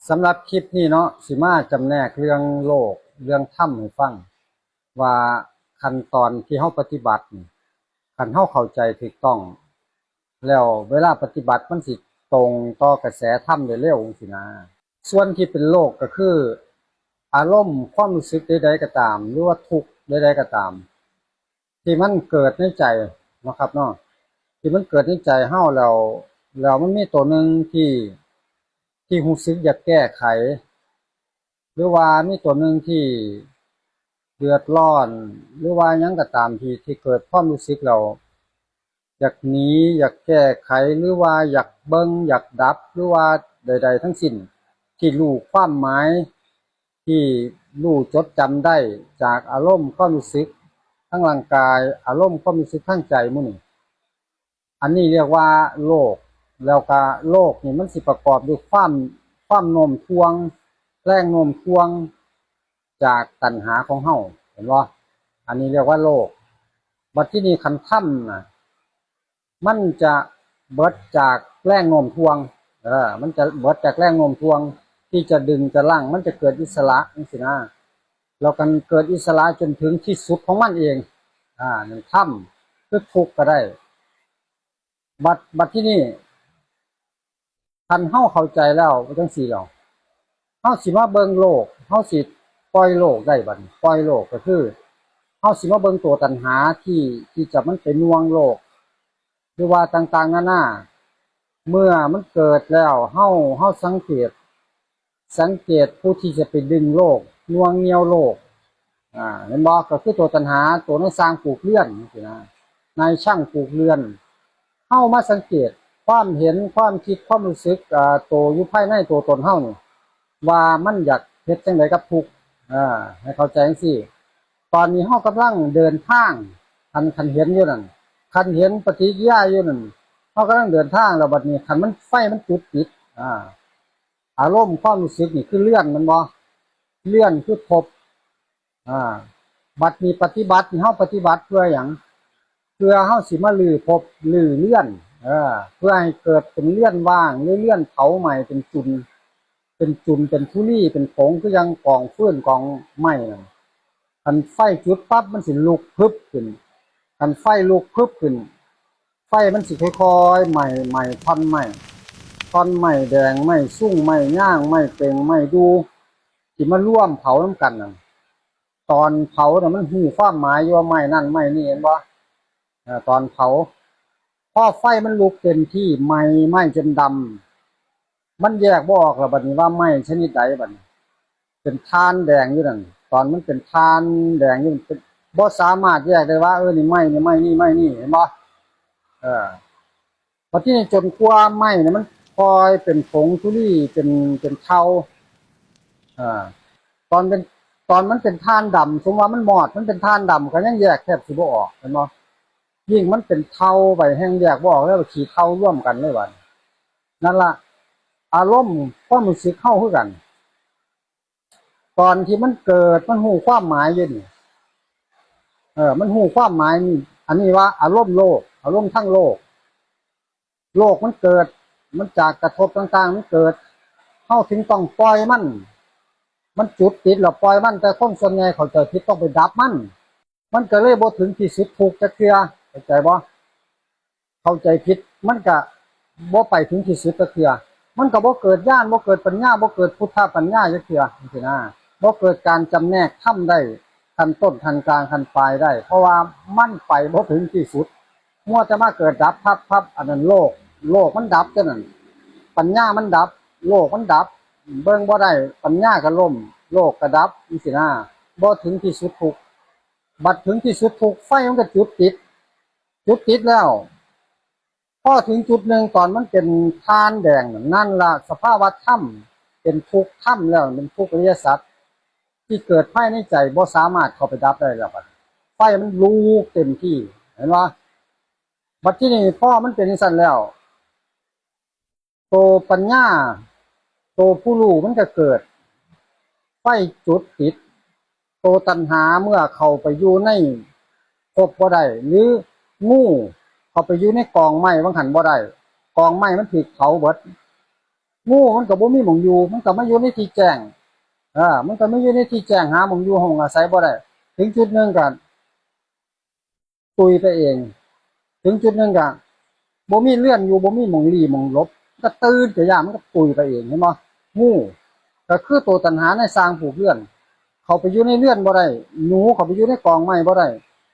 สำหรับคลิปนี้เนาะสิมาจำแนกเรื่องโลกเรื่องถ้ำให้ฟังว่าขั้นตอนที่เฮาปฏิบัตินี่คันเฮาเข้าใจถูกต้องแล้วเวลาปฏิบัติมันสิตรงต่อกระแสถ้ำได้เร็วจังซี่นะส่วนที่เป็นโลกก็คืออารมณ์ความรู้สึกใดๆก็ตามหรือว่าทุกข์ใดๆก็ตามที่มันเกิดในใจเนาะครับเนาะที่มันเกิดในใจเฮาแล้วมันมีตัวหนึ่งที่รู้สึกอยากแก้ไขหรือว่ามีตัวหนึ่งที่เดือดร้อนหรือว่าหยังก็ตามที่เกิดความรู้สึกเราอยากหนีอยากแก้ไขหรือว่าอยากเบิ่งอยากดับหรือว่าใดๆทั้งสิ้นที่รู้ความหมายที่รู้จดจำได้จากอารมณ์ความรู้สึกทั้งร่างกายอารมณ์ความรู้สึกทั้งใจมื้อนี้อันนี้เรียกว่าโลกแล้วก็โลกนี่มันสิประกอบด้วยความโน้มถ่วงแรงโน้มถ่วงจากตัณหาของเฮาเห็นบ่อันนี้เรียกว่าโลกบัดที่นี้คันถ้ำน่ะมันจะเบิดจากแรงโน้มถ่วงมันจะเบิดจากแรงโน้มถ่วงที่จะดึงจะลั่งมันจะเกิดอิสระจังซี่นะแล้วกันเกิดอิสระจนถึงที่สุดของมันเองนั่นถ้ำคือทุกข์ก็ได้บัดที่นี่คันเฮาเข้าใจแล้วจังซี่แล้วเฮาสิมาเบิ่งโลกเฮาสิปล่อยโลกได้บัดนี้ปล่อยโลกก็คือเฮาสิมาเบิ่งตัวตัณหาที่จะมันเป็นน่วงโลกหรือว่าต่างๆนานาเมื่อมันเกิดแล้วเฮาสังเกตผู้ที่จะไปดึงโลกน่วงเหนี่ยวโลกเห็นบ่ก็คือตัวตัณหาตัวในสร้างปลูกเรือนจังซี่นะนายช่างปลูกเรือนเฮามาสังเกตความเห็นความคิดความรู้สึกตัวอยู่ภายในตัวตนเฮานี่ว่ามันอยากเฮ็ดจังไดกับทุกข์ให้เข้าใจจังซี่ตอนนี้เฮากำลังเดินทางคันเห็นอยู่นั่นคันเห็นปฏิกิริยาอยู่นั่นเฮากำลังเดินทางแล้วบัดนี้คันมันไฟมันจุดติดอารมณ์ความรู้สึกนี่คือเลื่อนมันบ่เลื่อนคือพบบัดนี้ปฏิบัตินี่เฮาปฏิบัติเพื่อหยังเพื่อเฮาสิมาลื้อพบลื้อเลื่อนเพื่อให้เกิดเป็นเลื่อนว่างหรือเลื่อนเผาใหม่เป็นจุนเป็นธุลีเป็นผงคือยังกองฟืนกองไม้นั่นคันไฟจุดปั๊บมันสิลุกพึบขึ้นคันไฟลุกพึบขึ้นไฟมันสิค่อยๆใหม่ท่อนไม้แดงไม้ซุ่งไม้ย่างไม้เต็งไม้ดูที่มาร่วมเผานำกันนั่นตอนเผาน่ะมันฮู้ความหมายอยู่ว่าไม้นั่นไม้นี่เห็นบ่ตอนเผาพอไฟมันลุกเต็มที่ไหม้จนดำมันแยกบ่ออกแล้วบัดนี้ว่าไหม้ชนิดใดบัดนี้เป็นทานแดงอยู่นั่นตอนมันเป็นทานแดงอยู่เป็นบ่สามารถแยกได้ว่านี่ไหม้นี่ไหม้นี่ไหม้นี่เห็นบ่พอที่นี่จนกว่าไหม้เนี่ยมันพลอยเป็นผงธุลีเป็นเทาตอนเป็นตอนมันเป็นทานดำสมมติว่ามันหมอดมันเป็นทานดำก็ยังแยกแทบสิบ่ออกเห็นบ่ยิ่งมันเป็นเทาไปแห้งแยกบ่ออกแล้วขี้เทาร่วมกันเลยบัดนั่นล่ะอารมณ์ความรู้สึกเข้าคือกันตอนที่มันเกิดมันหูความหมายอยู่นี่มันหูความหมายนี่อันนี้ว่าอารมณ์โลกอารมณ์ทั้งโลกมันเกิดมันจากกระทบต่างๆมันเกิดเข้าถึงต้องปล่อยมันจุดติดแล้วปล่อยมันแต่คนส่วนใหญ่เขาใจผิดต้องไปดับมันก็เลยบ่ถึงที่สุดทุกข์จักเทื่อเข้าใจบ่เข้าใจผิดมันก็บ่ไปถึงที่สุดจักเทื่อมันก็บ่เกิดญาณบ่เกิดปัญญาบ่เกิดพุทธปัญญาจักเทื่อจังซี่นะบ่เกิดการจำแนกธรรมได้ขั้นต้นขั้นกลางขั้นปลายได้เพราะว่ามันไปบ่ถึงที่สุดมัวจะมาเกิดดับพับอันนั้นโลกมันดับจังนั้นปัญญามันดับโลกมันดับเบิ่งบ่ได้ปัญญาก็ล่มโลกก็ดับจังซี่นะบ่ถึงที่สุดทุกข์บัดถึงที่สุดทุกข์ไฟมันก็จุดติดแล้วพอถึงจุดหนึ่งตอนมันเป็นทานแดงนั่นล่ะสภาวะธรรมเป็นทุกข์ธรรมแล้วเป็นทุกข์อริยสัจที่เกิดภายในใจบ่สามารถเข้าไปดับได้แล้วบัดไฟมันลุกเต็มที่เห็นบ่บัดที่นี่พอมันเป็นจังซั่นแล้วโตปัญญาโตผู้รู้มันก็เกิดไฟจุดติดโตตัณหาเมื่อเข้าไปอยู่ในภพบ่ได้หรืองูเข้าไปอยู่ในกองไม้บางหันบ่ได้กองไม้มันถูกเผาเบิด งูมันก็บ่มีหม้องอยู่มันก็มาอยู่ในที่แจ้งมันก็มาอยู่ในที่แจ้งหาหม้องอยู่ห้องอาศัยบ่ได้ถึงจุดหนึงก็ตุยไปเองถึงจุดหนึงก็บ่มีเลื่อนอยู่บ่มีหม้องหลีหม้องหลบก็ตื่นก็ย่านมันก็ตุยไปเองเห็นบ่งูก็คือตัวตัณหาในสร้างผูกเลื่อนเขาไปอยู่ในเลื่อนบ่ได้หนูเขาไปอยู่ในกองไม้บ่ได้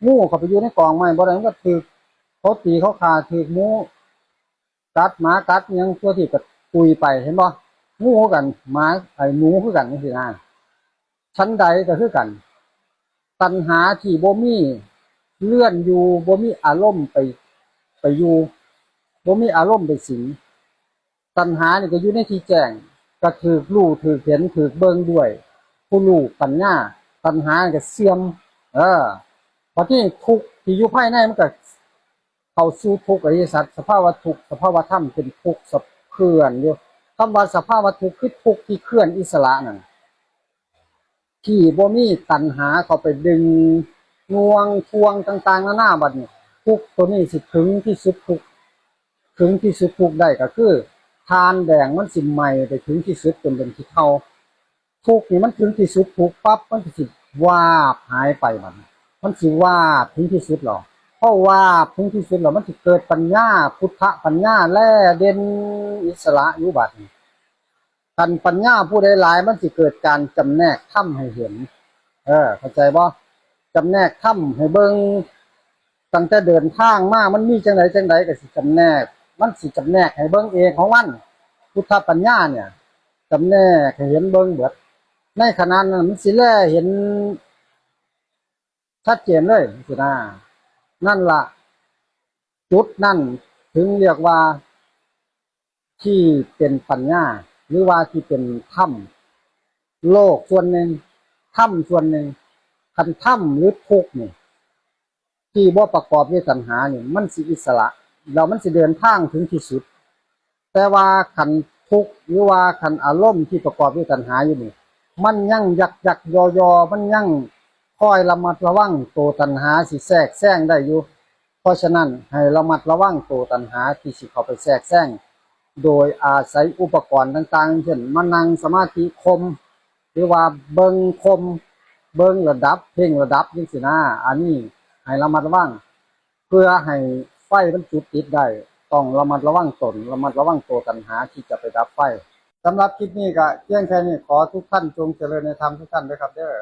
งูเขาไปอยู่ในกองไม้บ่ได้มันก็ถูกเขาตีเขาฆ่าถูกหมูกัดหมากัดอิหยังตัวที่ก็ตุยไปเห็นบ่งูคือกันหมาไอ้หนูคือกันจังซี่นะชั้นใดก็คือกันตัณหาที่บ่มีเลื่อนอยู่บ่มีอารมณ์ไปอยู่บ่มีอารมณ์ไปสิงตัณหานี่ก็อยู่ในที่แจ้งก็ถูกรู้ถูกเห็นถูกเบิ่งด้วยผู้รู้ปัญญาตัณหาก็เสื่อมพอที่ทุกข์ที่อยู่ภายในมันก็เข้าสู่ทุกข์อริยสัจสภาวะทุกข์สภาวะธรรมเป็นทุกข์สับเคลื่อนอยู่คำว่าสภาวะทุกข์คือทุกข์ที่เคลื่อนอิสระนั่นที่บ่มีตัณหาเข้าไปดึงงวงทวงต่างๆนานาบัดนี้ทุกข์ตัวนี้สิถึงที่สุดทุกข์ถึงที่สุดทุกข์ได้ก็คือทานแดงมันสิไหม้ไปถึงที่สุดจนเป็นที่เท่าทุกข์นี่มันถึงที่สุดทุกข์ปั๊บมันสิวาบหายไปบัดนี้มันสิวาบถึงที่สุดหรอเพราะว่าถึงที่สุดแล้วมันสิเกิดปัญญาพุทธปัญญาแล่เด่นอิสระอยู่บัดนี้คันปัญญาผู้ใดหลายมันสิเกิดการจำแนกธรรมให้เห็นเข้าใจบ่จำแนกธรรมให้เบิ่งตั้งแต่เดินทางมามันมีจังไดจังไดก็สิจำแนกมันสิจำแนกให้เบิ่งเองของมันพุทธปัญญาเนี่ยจำแนกให้เห็นเบิ่งเบิดในขณะนั้นมันสิแลเห็นชัดเจนเลยสินะนั่นล่ะจุดนั่นถึงเรียกว่าที่เป็นปัญญาหรือว่าที่เป็นธรรมโลกส่วนหนึ่งธรรมส่วนหนึ่งคันธรรมหรือทุกข์นี่ที่บ่ประกอบด้วยตัณหานี่มันสิอิสระแล้วมันสิเดินทางถึงที่สุดแต่ว่าคันทุกข์หรือว่าคันอารมณ์ที่ประกอบด้วยตัณหาอยู่นี่มันยังยักยอมันยังคอยระมัดระวังตัวตัณหาสิแทรกแซงได้อยู่เพราะฉะนั้นให้ระมัดระวังตัวตัณหาที่สิเข้าไปแทรกแซงโดยอาศัยอุปกรณ์ต่างๆเช่นมานั่งสมาธิคมหรือว่าเบิ่งคมเบิ่งระดับเพ่งระดับจังซี่นะอันนี้ให้ระมัดระวังเพื่อให้ไฟมันจุดติดได้ต้องระมัดระวังตนระมัดระวังตัวตัณหาที่จะไปดับไฟสำหรับคลิปนี้ก็เพียงแค่นี้ขอทุกท่านจงเจริญในธรรมทุกท่านด้วยครับเด้อ